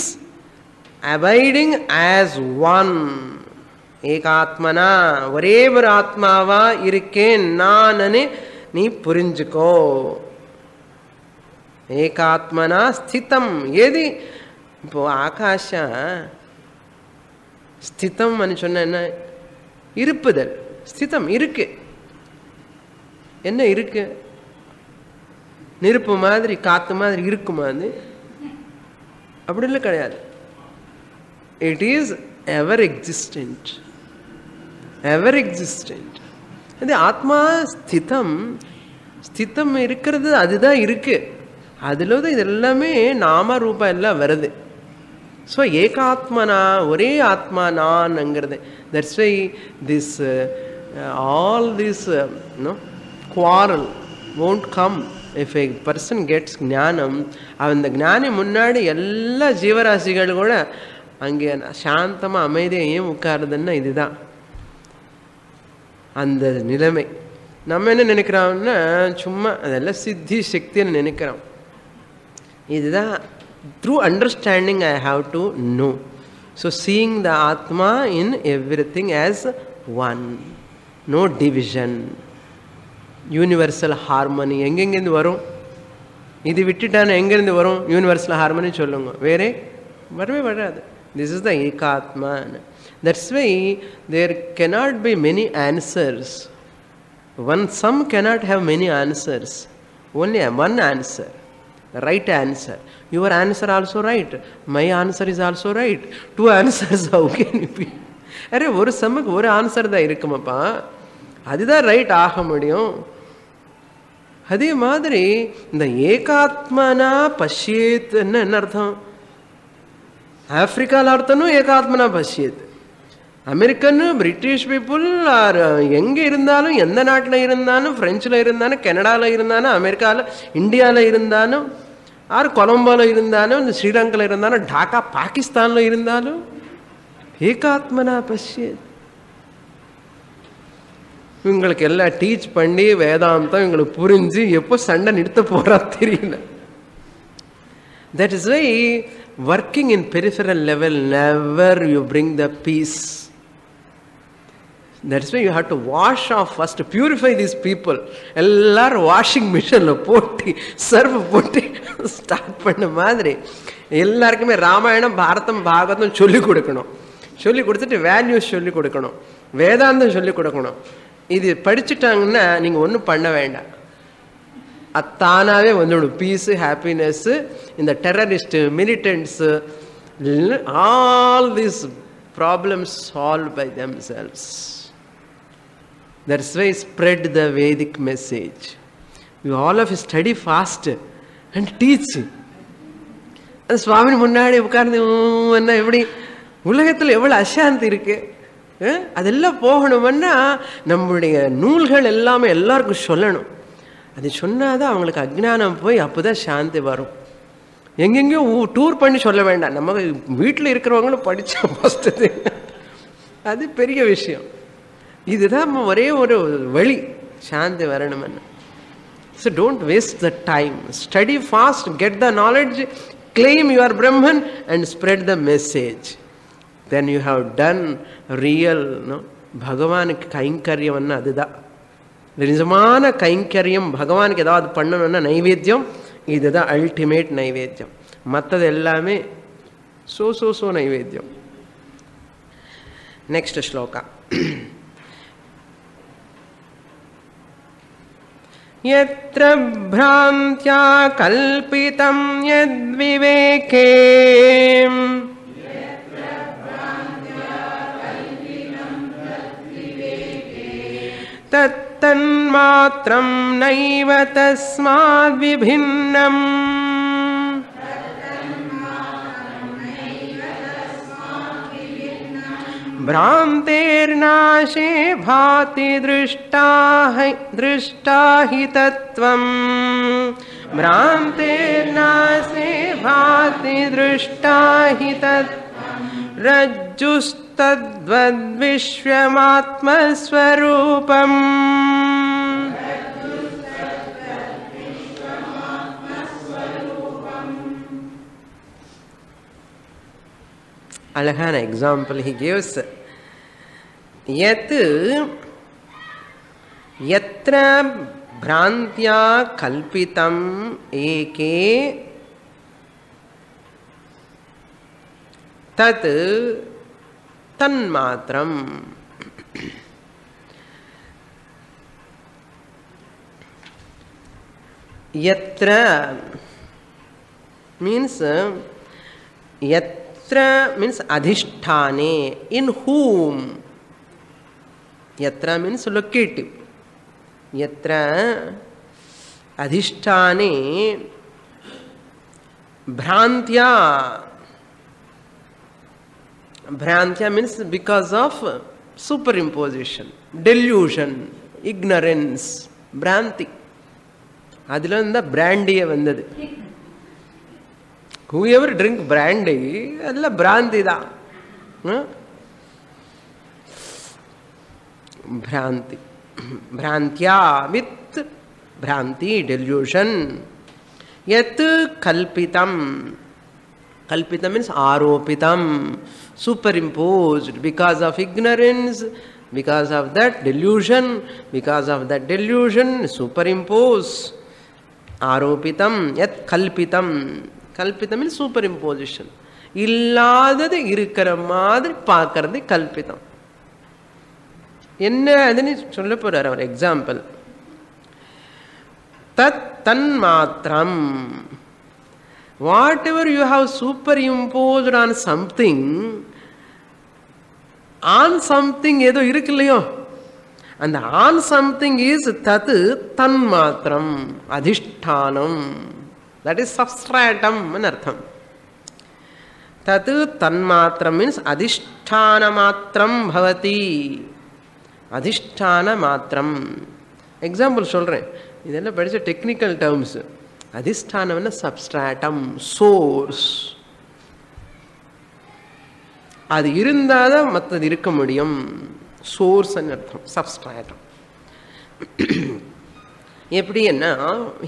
abiding as one. ஏகாத்மனா, ஒரே ஒரு ஆத்மாவா இருக்கேன் நானே நீ புரிஞ்சுக்கோ. ஏகாத்மனா ஸ்திதம். ஏதி இப்போ ஆகாஷம் ஸ்திதம் சொன்ன என்ன? இருப்புதல். ஸ்திதம் இருக்கு. என்ன இருக்கு? நெருப்பு மாதிரி காத்து மாதிரி இருக்குமா? அது அப்படி இல்லை, கிடையாது. It is ever existent, ever existent. அது ஆத்மா ஸ்திதம். ஸ்திதம் இருக்கிறது அதுதான் இருக்கு. அதில் தான் இது எல்லாமே நாம ரூபம் எல்லாம் வருது. ஸோ ஏகாத்மனா, ஒரே ஆத்மா நான்ங்கிறது. That's why this all this quarrel won't come if a person gets ஞானம். அந்த ஞானி முன்னாடி எல்லா ஜீவராசிகள் கூட அங்கே சாந்தமாக அமைதியையும் உட்காருதுன்னா இதுதான் அந்த நிலைமை. நம்ம என்ன நினைக்கிறோம்னா சும்மா அதெல்லாம் சித்தி சக்தின்னு நினைக்கிறோம். இதுதான் through understanding I have to know. So seeing the Atma in everything as one, no division, universal harmony. எங்கெங்கிருந்து வரும் இது? விட்டுட்டான எங்கேருந்து வரும் யூனிவர்சல் ஹார்மனி? சொல்லுங்க. வேறே வரவே வராது. This is the ekatma. That's why there cannot be many answers. Some cannot have many answers. Only one answer, right answer. Your answer also right, my answer is also right. Two answers how can it be? Array ஒரு சமக்கு ஒரு answer தான் இருக்குமாப்பா, அதுதான் right ஆக முடியும். அதே மாதிரி இந்த ஏகாத்மனா பஷ்யேத் என்ன அர்த்தம்? ஆப்பிரிக்கால அர்த்தமும் ஏகாத்மனா பஷ்யேத். அமெரிக்கன் பிரிட்டிஷ் பீப்புள் ஆர் எங்கே இருந்தாலும், எந்த நாட்டில் இருந்தாலும், ஃப்ரெஞ்சில் இருந்தாலும், கனடாவில் இருந்தாலும், அமெரிக்காவில், இந்தியாவில் இருந்தாலும், ஆர் கொலம்போவில் இருந்தாலும், ஸ்ரீலங்காவில் இருந்தாலும், டாக்கா பாகிஸ்தானில் இருந்தாலும் ஏகாத்மனா பஷ்யேத். இவங்களுக்கு எல்லாம் டீச் பண்ணி வேதாந்தம் இவங்களுக்கு புரிஞ்சு எப்போ சண்டை நிறுத்த போறா தெரியல. That is why working in peripheral level never you bring the peace. That's why you have to wash off first, to purify these people. எல்லாரும் வாஷிங் மிஷின்ல போட்டு சர்வ் போட்டு ஸ்டார்ட் பண்ண மாதிரி எல்லாருக்குமே ராமாயணம் பாரதம் பாகவதம் சொல்லி கொடுக்கணும். சொல்லி கொடுத்துட்டு வேல்யூஸ் சொல்லி கொடுக்கணும், வேதாந்தம் சொல்லி கொடுக்கணும். இது படிச்சுட்டாங்கன்னா நீங்க ஒன்றும் பண்ண வேண்டாம், அத்தானாவே வந்துடும் பீஸ், ஹாப்பினஸ். இந்த terrorist militants all this problems solve by themselves. That's why spread the Vedic message. You all of you study fast and teach. அது சுவாமி முன்னாடி உட்கார்ந்து என்ன எப்படி உலகத்தில் எவ்வளோ அசாந்தி இருக்கு, அதெல்லாம் போகணும்னா நம்முடைய நூல்கள் எல்லாமே எல்லாருக்கும் சொல்லணும். அது சொன்னாதான் அவங்களுக்கு அஜ்ஞானம் போய் அப்போதான் சாந்தி வரும். எங்கெங்கேயோ டூர் பண்ணி சொல்ல வேண்டாம், நம்ம வீட்டில் இருக்கிறவங்களும் படித்தா ஃபஸ்ட்டு அது பெரிய விஷயம். இதுதான் ஒரே ஒரு வழி சாந்தி வரணும்னு. So don't waste the time, study fast, get the knowledge, claim you are Brahman and spread the message. Then you have done real பகவானுக்கு கைங்கரியம்னா அதுதான் நிஜமான கைங்கரியம். பகவானுக்கு ஏதாவது பண்ணணும்னா நைவேத்தியம் இதுதான் அல்டிமேட் நைவேத்தியம். மற்றது எல்லாமே சோ நைவேத்தியம். நெக்ஸ்ட் ஸ்லோகா. यत्र भ्रान्त्या कल्पितं यद्विवेके तत्तन्मात्रं नैव तस्माद् विभिन्नम्. भ्रान्तेर्नाशे भाति दृष्टा हि तत्त्वम्. भ्रान्तेर्नाशे भाति दृष्टा हि तत्त्वम्. रज्जुस्तद्वद्विश्वमात्मस्वरूपम्. அழகான எக்ஸாம்பிள் he gives. யத் யத்ர भ्रांत्या कल्पितम एके तत् तन्मात्रम। यत्र means yatra means adhisthane, in whom. Yatra means locative. Yatra adhisthane bhrantya. Bhrantya means because of superimposition, delusion, ignorance, bhranti. அதுல இருந்தா பிராண்டியே வந்தது. whoever drink brandy அதெல்லாம் பிராந்தி தான். பிராந்தி, பிராந்தியா வித் பிராந்தி, டெல்யூஷன். யத் கல்பிதம், கல்பிதம் means ஆரோபிதம், superimposed because of ignorance, because of that delusion, because of that delusion superimpose. ஆரோபிதம் யத் கல்பிதம், கல்பிதம் means super-imposition, இல்லாதது இருக்கிற மாதிரி பார்க்கறது கல்பிதம். என்ன அதுன்னு சொல்ல போறார் அவர். Example, Dutt தன்மாத்திரம். whatever you have superimposed on something, on something ஏதோ இருக்கு இல்லையோ, அந்த on something is தத் தன்மாத்திரம், அதிஷ்டானம். that is substratum ன்னு அர்த்தம். தத் தன்மாத்திரம் means அதிஷ்டான மாத்திரம் பவதி, அதிஷ்டான மாத்திரம். எக்ஸாம்பிள் சொல்றேன், இதெல்லாம் படிச்ச டெக்னிக்கல் டேர்ம்ஸ். அதிஷ்டானம்னா சப்ஸ்ட்ராட்டம், சோர்ஸ். அது இருந்தாதான் மற்றது இருக்க முடியும். சோர்ஸ் அர்த்தம் சப்ஸ்ட்ராட்டம். எப்படின்னா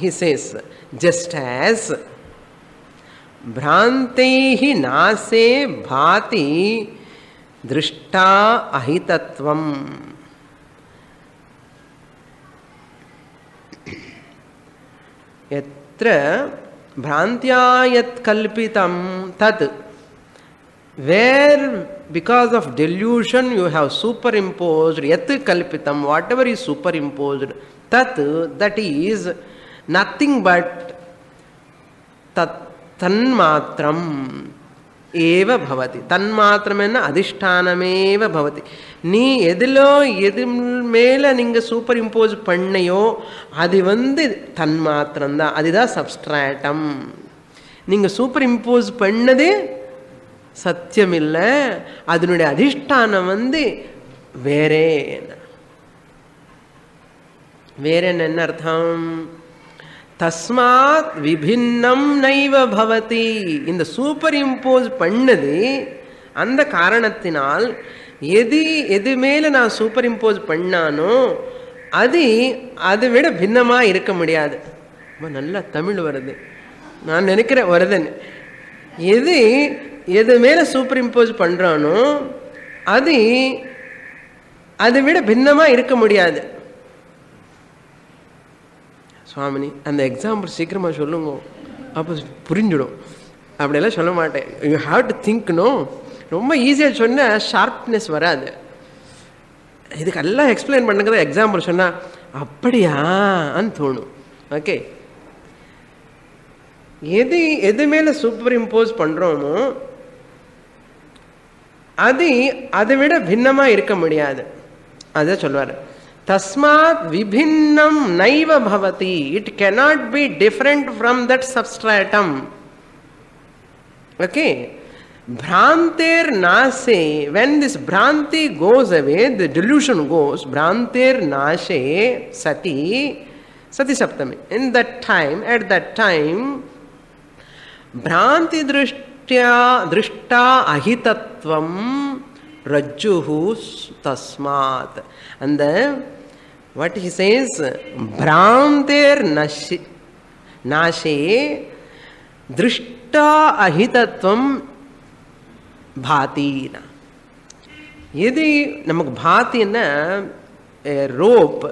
he says, just as भ्रांतैहि नासे भाति दृष्टा अहितत्वम्. यत्र भ्रांत्या यत् कल्पितं तत्, where because of delusion you have superimposed yat kalpitam, whatever is superimposed, tat, that is nothing but tat tanmatram eva bhavati. Tanmatram enna adhishtanameva bhavati. நீ எதிலோ எது மேல நீங்க சூப்பர் இம்போஸ் பண்ணையோ அது தன்மாத்திரம் தான், அதுதான் சப்ஸ்ட்ராட்டம். நீங்க சூப்பர் இம்போஸ் பண்ணதே சத்தியம் இல்லை, அதனுடைய அதிஷ்டானம் வேறே. வேற என்ன அர்த்தம்? தஸ்மாத் விபின்னம் நைவ பவதி. இந்த சூப்பர் இம்போஸ் பண்ணது அந்த காரணத்தினால் எது மேல நான் சூப்பர் இம்போஸ் பண்ணானோ அதை விட பின்னமா இருக்க முடியாது. நல்லா தமிழ் வருது, நான் நினைக்கிறேன் வருதுன்னு. எது மேல சூப்பர் இம்போஸ் பண்றானோ அதை விட பின்னமா இருக்க முடியாது. சுவாமினி அந்த எக்ஸாம்பிள் சீக்கிரமா சொல்லுங்க, அப்போ புரிஞ்சிடும். அப்படியெல்லாம் சொல்ல மாட்டேன். You have to think. No, ரொம்ப ஈஸியாக சொன்ன ஷார்ப்னஸ் வராது. இதுக்கெல்லாம் எக்ஸ்பிளைன் பண்ணுங்க. எக்ஸாம்பிள் சொன்னா அப்படியான்னு தோணும். ஓகே, எது மேல சூப்பர் இம்போஸ் பண்றோமோ அதை விட பின்னமா இருக்க முடியாது. அத சொல்வாரு. தஸ்மாத் விபின்னம் நைவ பவதி. It cannot be different from that substratum. Okay, bhranter nase, when this bhranti goes away, the delusion goes, bhranter nase sati, sati saptami, in that time, at that time, bhranti drishta ahitatvam rajjuhu tasmat. And what he says, bhranter nashe drishta ahitatvam bhati. எது நமக்கு பாத்தின்னா rope,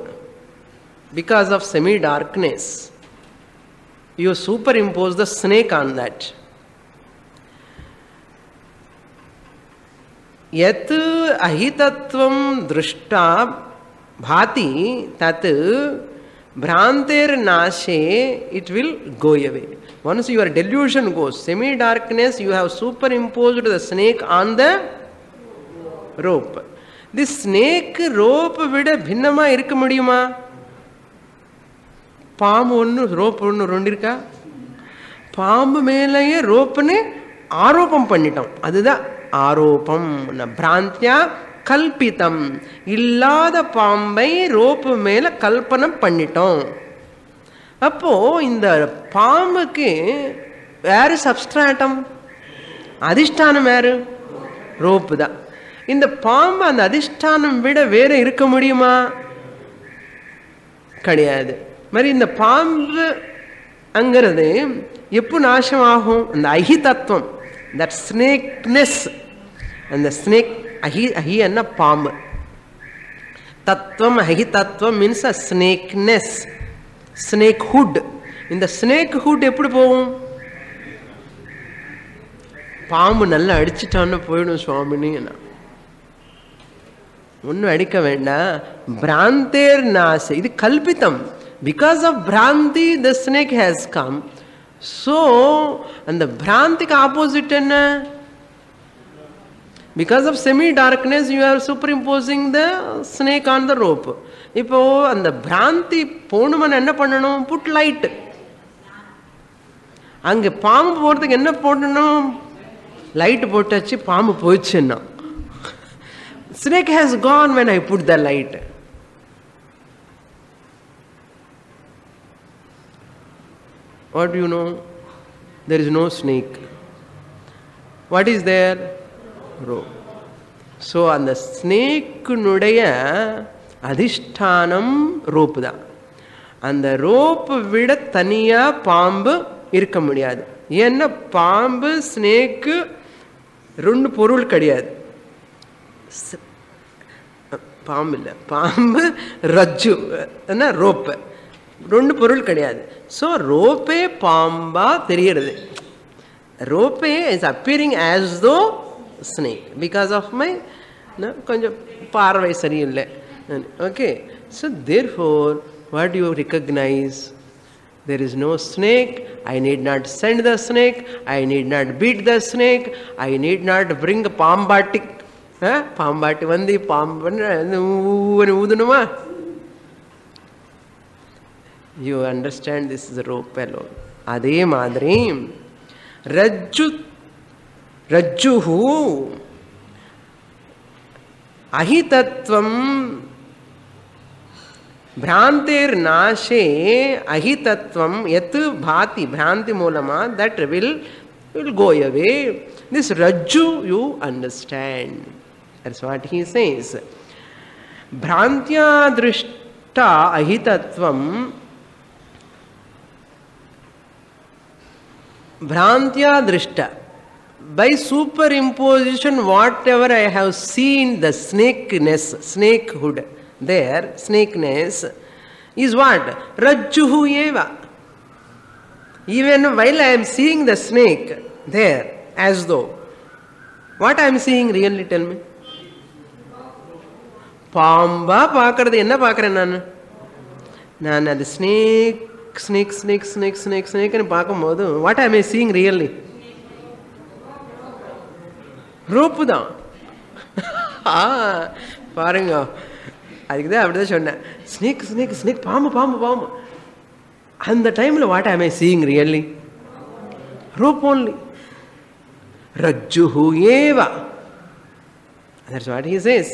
because of semi-darkness. You superimpose the snake on that. Yat ahitatvam drishta bhati tat bhranter nashe, it will go away. Once your delusion goes, semi-darkness, you have superimposed the snake on the rope. This snake rope vida bhinnama irukka mudiyuma? பாம்பு ஒன்று rope ஒன்று ரெண்டு இருக்கா? பாம்பு மேலேயே ரோப்புன்னு ஆரோப்பம் பண்ணிட்டோம். அதுதான் ஆரோப்பம். பிராந்தியா கல்பிதம். இல்லாத பாம்பை ரோப்பு மேல கல்பனை பண்ணிட்டோம். அப்போ இந்த பாம்புக்கு யாரு சப்ஸ்ட்ராட்டம்? அதிஷ்டானம் யாரு? ரோப்பு தான். இந்த பாம்பு அந்த அதிஷ்டானம் விட வேற இருக்க முடியுமா? கிடையாது. மாதிரி இந்த பாம்பு அங்கிறது எப்போ நாசம் ஆகும்? அந்த அஹிதத்துவம், தட் ஸ்னேக்னஸ். அந்த ஸ்னேக் அஹி என்ன பாம்பு, தத்துவம் அஹிதத்துவம் மீன்ஸ் அ ஸ்னேக்னஸ், ஸ்னேக் ஹுட். இந்த ஸ்னேக் ஹுட் எப்படி போகும்? பாம்பு நல்லா அடிச்சுட்டான்னு போயிடும் சுவாமினி. ஒன்னும் அடிக்க வேண்டாம். பிராந்தேர் நாச, இது கல்பித்தம். Because of Bhranti, the snake has come. So, and the Bhranti opposite enna? Because of semi-darkness, you are superimposing the snake on the rope. இப்போ அந்த Bhranti போணுமன் என்ன பண்ணணும்? Put light. அங்கே பாம்பு போகிறதுக்கு என்ன போடணும்? லைட் போட்டாச்சு, பாம்பு போயிடுச்சுன்னா. Snake has gone when I put the light. What do you know? There is no snake. What is there? Rope. So, and the snake nudaya adhishtanam rope da. And the rope vida taniya பாம்பு இருக்க முடியாது. ஏன்னா பாம்பு snake ரெண்டு பொருள் கிடையாது. பாம்பு இல்லை, பாம்பு ரஜ்ஜு என்ன ரோப்பு, ரெண்டு பொருள் கிடையாது. ஸோ ரோப்பே பாம்பா தெரிகிறது. ரோப்பே is appearing as though snake because of my கொஞ்சம் பார்வை சரியில்லை. Okay, so therefore what you recognise? There is no snake. I need not send the snake. I need not beat the snake. I need not bring a pambati. Pambati vandi udunuma. You understand, this is a rope alone. Adhe madri rajjuhu ahitatvam Bhrantir nashe ahitatvam yat bhati, Bhranti mulama, that will go away. This rajju you understand. That's what he says. Bhrantya drishta ahitatvam, Bhrantya drishta, by superimposition whatever I have seen, the snakeness, snakehood there, snakeness is what? Rajjuhu eva. Even while I am seeing the snake there, as though, what I am seeing really, tell me? பாம்பா பார்க்கறது என்ன பார்க்குறேன் நான்? நான் அது snake snake snake snake snake ஸ்னேக்னு பார்க்கும்போது what I may seeing really? Rope தான். பாருங்க, அதுக்கு தான் அப்படி தான் சொன்னேன். ஸ்னேக் ஸ்னேக் ஸ்னேக், பாம்பு பாம்பு பாம்பு. அந்த டைமில் what I may seeing really? Rope only. ரஜ்ஜுஹு ஏவா. That's what he says.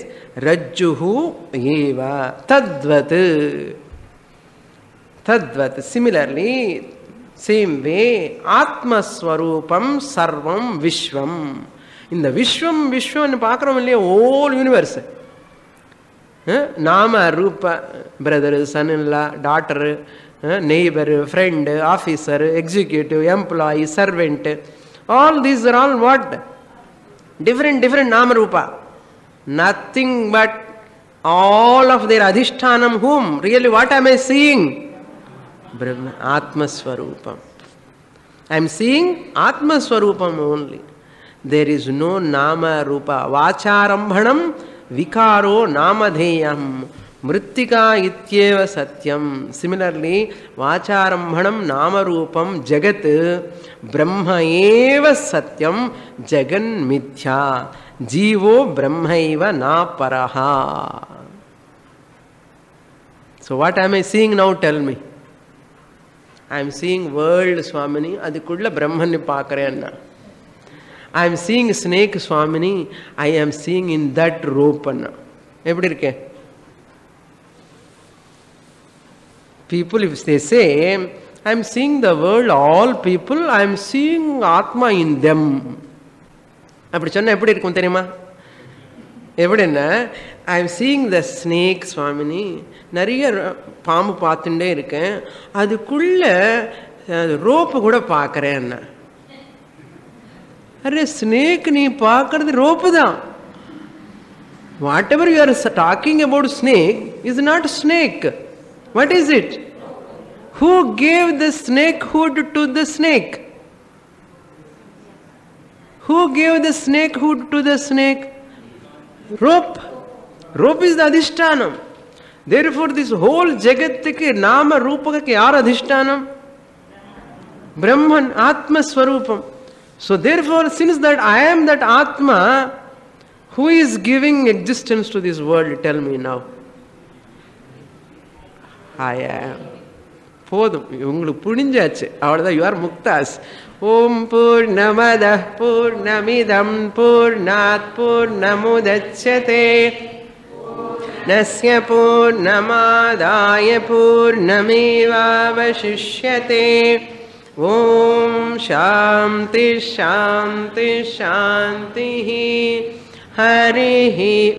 Rajjuhu eva tadvat. Tadvat. Similarly, same way, Atma Swarupam Sarvam Vishvam. In the Vishwam, Vishwam nu paakrom illaya, whole universe. Nama, Rupa, brother, son-in-law, daughter, neighbor, friend, officer, executive, employee, servant. All these are all what? Different Nama Rupa. Nothing but all of their adhishtanam whom? Really, what am I seeing? Brahma, Atma Swarupam. I am seeing Atma Swarupam only. There is no Nama Rupa. Vacharambhanam Vikaro Namadheyam. Mrittika Ityeva Satyam. Similarly, Vacharambhanam Nama Rupam Jagat Brahma Eva Satyam Jagan Mithya. Jivo Brahmaiva Na Paraha. So what am I seeing now? Tell me. I am seeing world, Swamini. Adikulla Brahman ni paakarenna. I am seeing snake, Swamini. I am seeing in that rope anna. Eppadi irukke? People, if they say, I am seeing the world, all people, I am seeing Atma in them. அப்படி சொன்னா எப்படி இருக்கும் தெரியுமா? எப்படின்னா, I am seeing the snake Swamini, நிறைய பாம்பு பார்த்துட்டே இருக்கேன், அதுக்குள்ள ரோப்பு கூட பார்க்குறேன். அரே ஸ்னேக் நீ பார்க்கறது ரோப்பு தான். What ever you are talking about snake is not snake. What is it? Who gave the snake hood to the snake? Who gave the snake hood to the snake? Rope. Rope is the adhishtanam. Therefore, this whole jagatike nama rupaka yaar adhishtanam? Brahman, Atma Swarupam. So therefore, since that I am that Atma, who is giving existence to this world? Tell me now. I am. போதும், உங்களுக்கு புரிஞ்சாச்சு, அவ்வளோதான். You are முக்தாஸ். ஓம் பூர்ணமதః பூர்ணமிதம் பூர்ணாத் பூர்ணமுதச்யதே பூர்ணஸ்ய பூர்ணமாதாய பூர்ணமேவாவசிஷ்யதே. ஓம் சாந்தி சாந்தி சாந்தி. ஹரிஹி